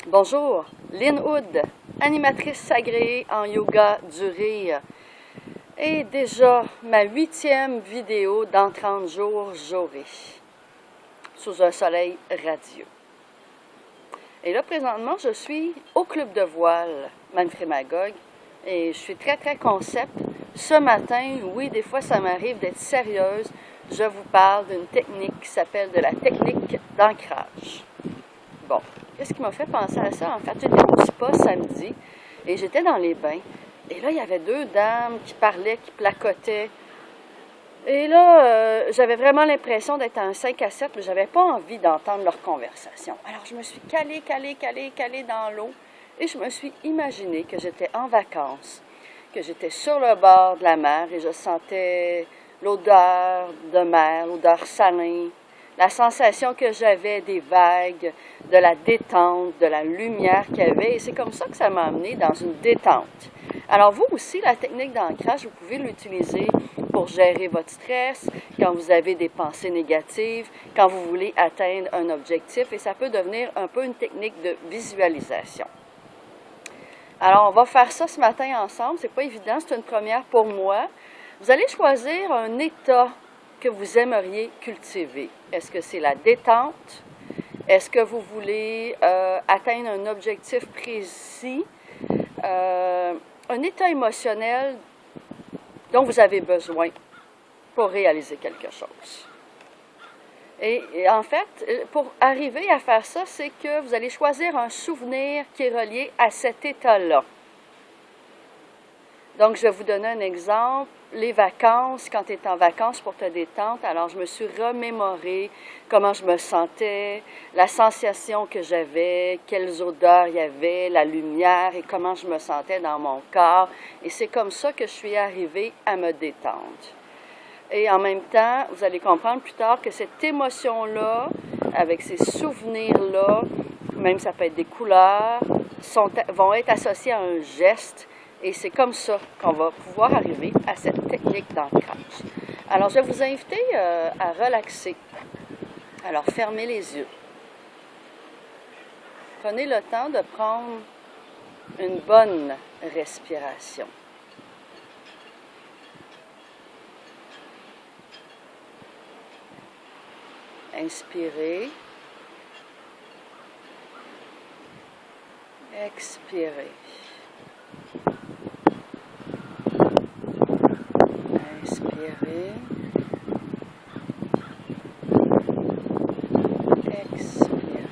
Bonjour, Lynn Hood, animatrice agréée en yoga du rire. Et déjà ma 8e vidéo dans 30 jours j'aurai, sous un soleil radieux. Et là, présentement, je suis au club de voile Manfred Magog et je suis très concept. Ce matin, oui, des fois ça m'arrive d'être sérieuse, je vous parle d'une technique qui s'appelle de la technique d'ancrage. Bon, qu'est-ce qui m'a fait penser à ça? En fait, j'étais au spa samedi et j'étais dans les bains. Et là, il y avait 2 dames qui parlaient, qui placotaient. Et là, j'avais vraiment l'impression d'être en 5 à 7, mais je n'avais pas envie d'entendre leur conversation. Alors, je me suis calée dans l'eau et je me suis imaginé que j'étais en vacances, que j'étais sur le bord de la mer et je sentais l'odeur de mer, l'odeur salée, la sensation que j'avais des vagues, de la détente, de la lumière qu'il y avait. Et c'est comme ça que ça m'a amené dans une détente. Alors vous aussi, la technique d'ancrage, vous pouvez l'utiliser pour gérer votre stress, quand vous avez des pensées négatives, quand vous voulez atteindre un objectif. Et ça peut devenir un peu une technique de visualisation. Alors, on va faire ça ce matin ensemble. C'est pas évident, c'est une première pour moi. Vous allez choisir un état que vous aimeriez cultiver. Est-ce que c'est la détente? Est-ce que vous voulez atteindre un objectif précis? Un état émotionnel dont vous avez besoin pour réaliser quelque chose. Et en fait, pour arriver à faire ça, c'est que vous allez choisir un souvenir qui est relié à cet état-là. Donc, je vais vous donner un exemple. Les vacances, quand tu es en vacances pour te détendre, alors je me suis remémoré comment je me sentais, la sensation que j'avais, quelles odeurs il y avait, la lumière et comment je me sentais dans mon corps. Et c'est comme ça que je suis arrivée à me détendre. Et en même temps, vous allez comprendre plus tard que cette émotion-là, avec ces souvenirs-là, même ça peut être des couleurs, vont être associés à un geste. Et c'est comme ça qu'on va pouvoir arriver à cette technique d'ancrage. Alors, je vais vous inviter à relaxer. Alors, fermez les yeux. Prenez le temps de prendre une bonne respiration. Inspirez. Expirez. Inspirez. Expirez.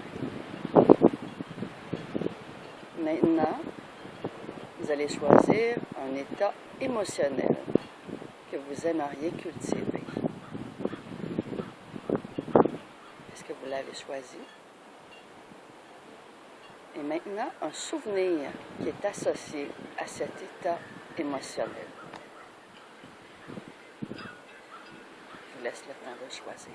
Maintenant, vous allez choisir un état émotionnel que vous aimeriez cultiver. Est-ce que vous l'avez choisi? Et maintenant, un souvenir qui est associé à cet état émotionnel. Je vous laisse le temps de choisir.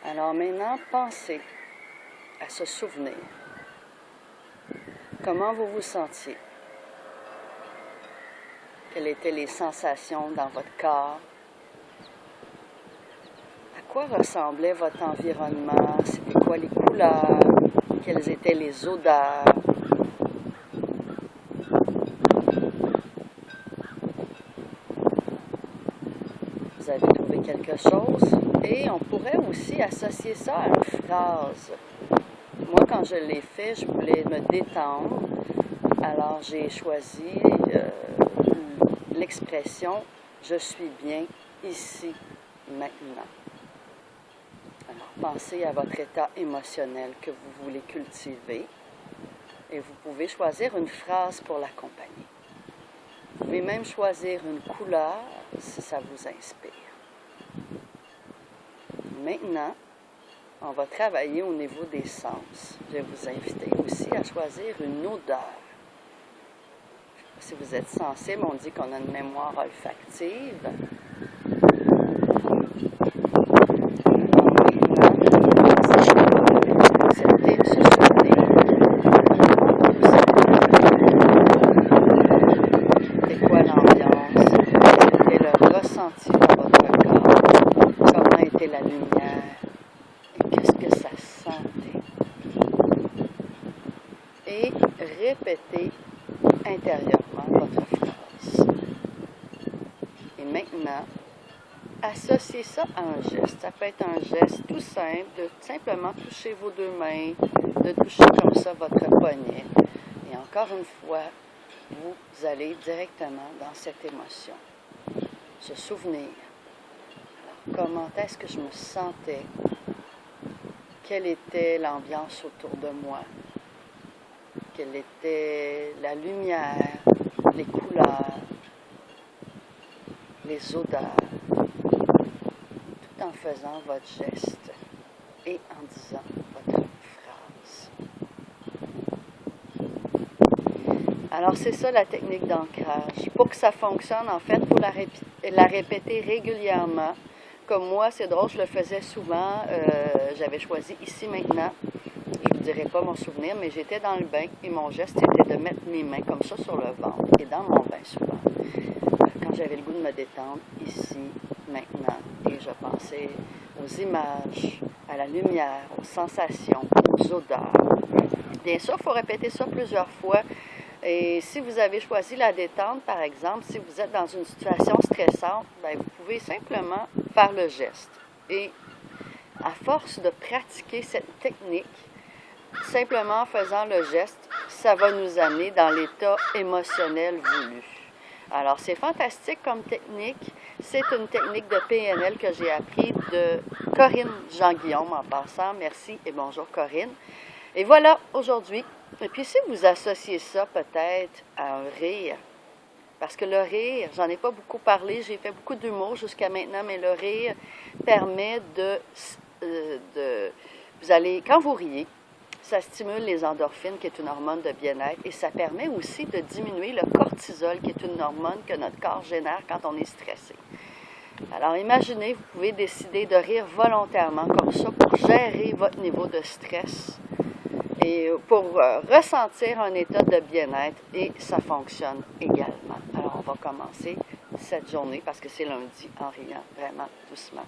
Alors maintenant, pensez à ce souvenir. Comment vous vous sentiez? Quelles étaient les sensations dans votre corps? À quoi ressemblait votre environnement? C'était quoi les couleurs? Quelles étaient les odeurs? Vous avez trouvé quelque chose? Et on pourrait aussi associer ça à une phrase. Moi, quand je l'ai fait, je voulais me détendre. Alors, j'ai choisi l'expression « Je suis bien ici, maintenant ». Alors, pensez à votre état émotionnel que vous voulez cultiver et vous pouvez choisir une phrase pour l'accompagner. Vous pouvez même choisir une couleur si ça vous inspire. Maintenant, on va travailler au niveau des sens. Je vais vous inviter aussi à choisir une odeur. Si vous êtes sensible, on dit qu'on a une mémoire olfactive. C'était quoi l'ambiance? Quel était le ressenti dans votre corps? Comment était ressentez la lumière et qu'est-ce que ça sentait. Et répétez intérieurement votre phrase. Et maintenant, associez ça à un geste. Ça peut être un geste tout simple, de simplement toucher vos deux mains, de toucher comme ça votre poignet. Et encore une fois, vous allez directement dans cette émotion. Se souvenir. Alors, comment est-ce que je me sentais? Quelle était l'ambiance autour de moi? Quelle était la lumière, les couleurs, les odeurs, tout en faisant votre geste et en disant votre phrase. Alors c'est ça la technique d'ancrage. Pour que ça fonctionne, en fait, il faut la répéter régulièrement. Comme moi, c'est drôle, je le faisais souvent. J'avais choisi ici maintenant. Je ne vous dirai pas mon souvenir, mais j'étais dans le bain et mon geste était de mettre mes mains comme ça sur le ventre et dans mon bain souvent. Quand j'avais le goût de me détendre, ici, maintenant, et je pensais aux images, à la lumière, aux sensations, aux odeurs. Bien sûr, il faut répéter ça plusieurs fois. Et si vous avez choisi la détente, par exemple, si vous êtes dans une situation stressante, bien, vous pouvez simplement faire le geste. Et à force de pratiquer cette technique, simplement en faisant le geste, ça va nous amener dans l'état émotionnel voulu. Alors, c'est fantastique comme technique. C'est une technique de PNL que j'ai appris de Corinne Jean-Guillaume en passant. Merci et bonjour Corinne. Et voilà, aujourd'hui. Et puis, si vous associez ça peut-être à un rire, parce que le rire, j'en ai pas beaucoup parlé, j'ai fait beaucoup d'humour jusqu'à maintenant, mais le rire permet vous allez, quand vous riez, ça stimule les endorphines, qui est une hormone de bien-être, et ça permet aussi de diminuer le cortisol, qui est une hormone que notre corps génère quand on est stressé. Alors, imaginez, vous pouvez décider de rire volontairement comme ça pour gérer votre niveau de stress et pour ressentir un état de bien-être, et ça fonctionne également. Alors, on va commencer cette journée, parce que c'est lundi, en riant vraiment doucement.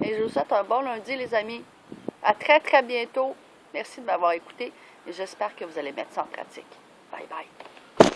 Et je vous souhaite un bon lundi, les amis. À très, très bientôt. Merci de m'avoir écouté et j'espère que vous allez mettre ça en pratique. Bye, bye.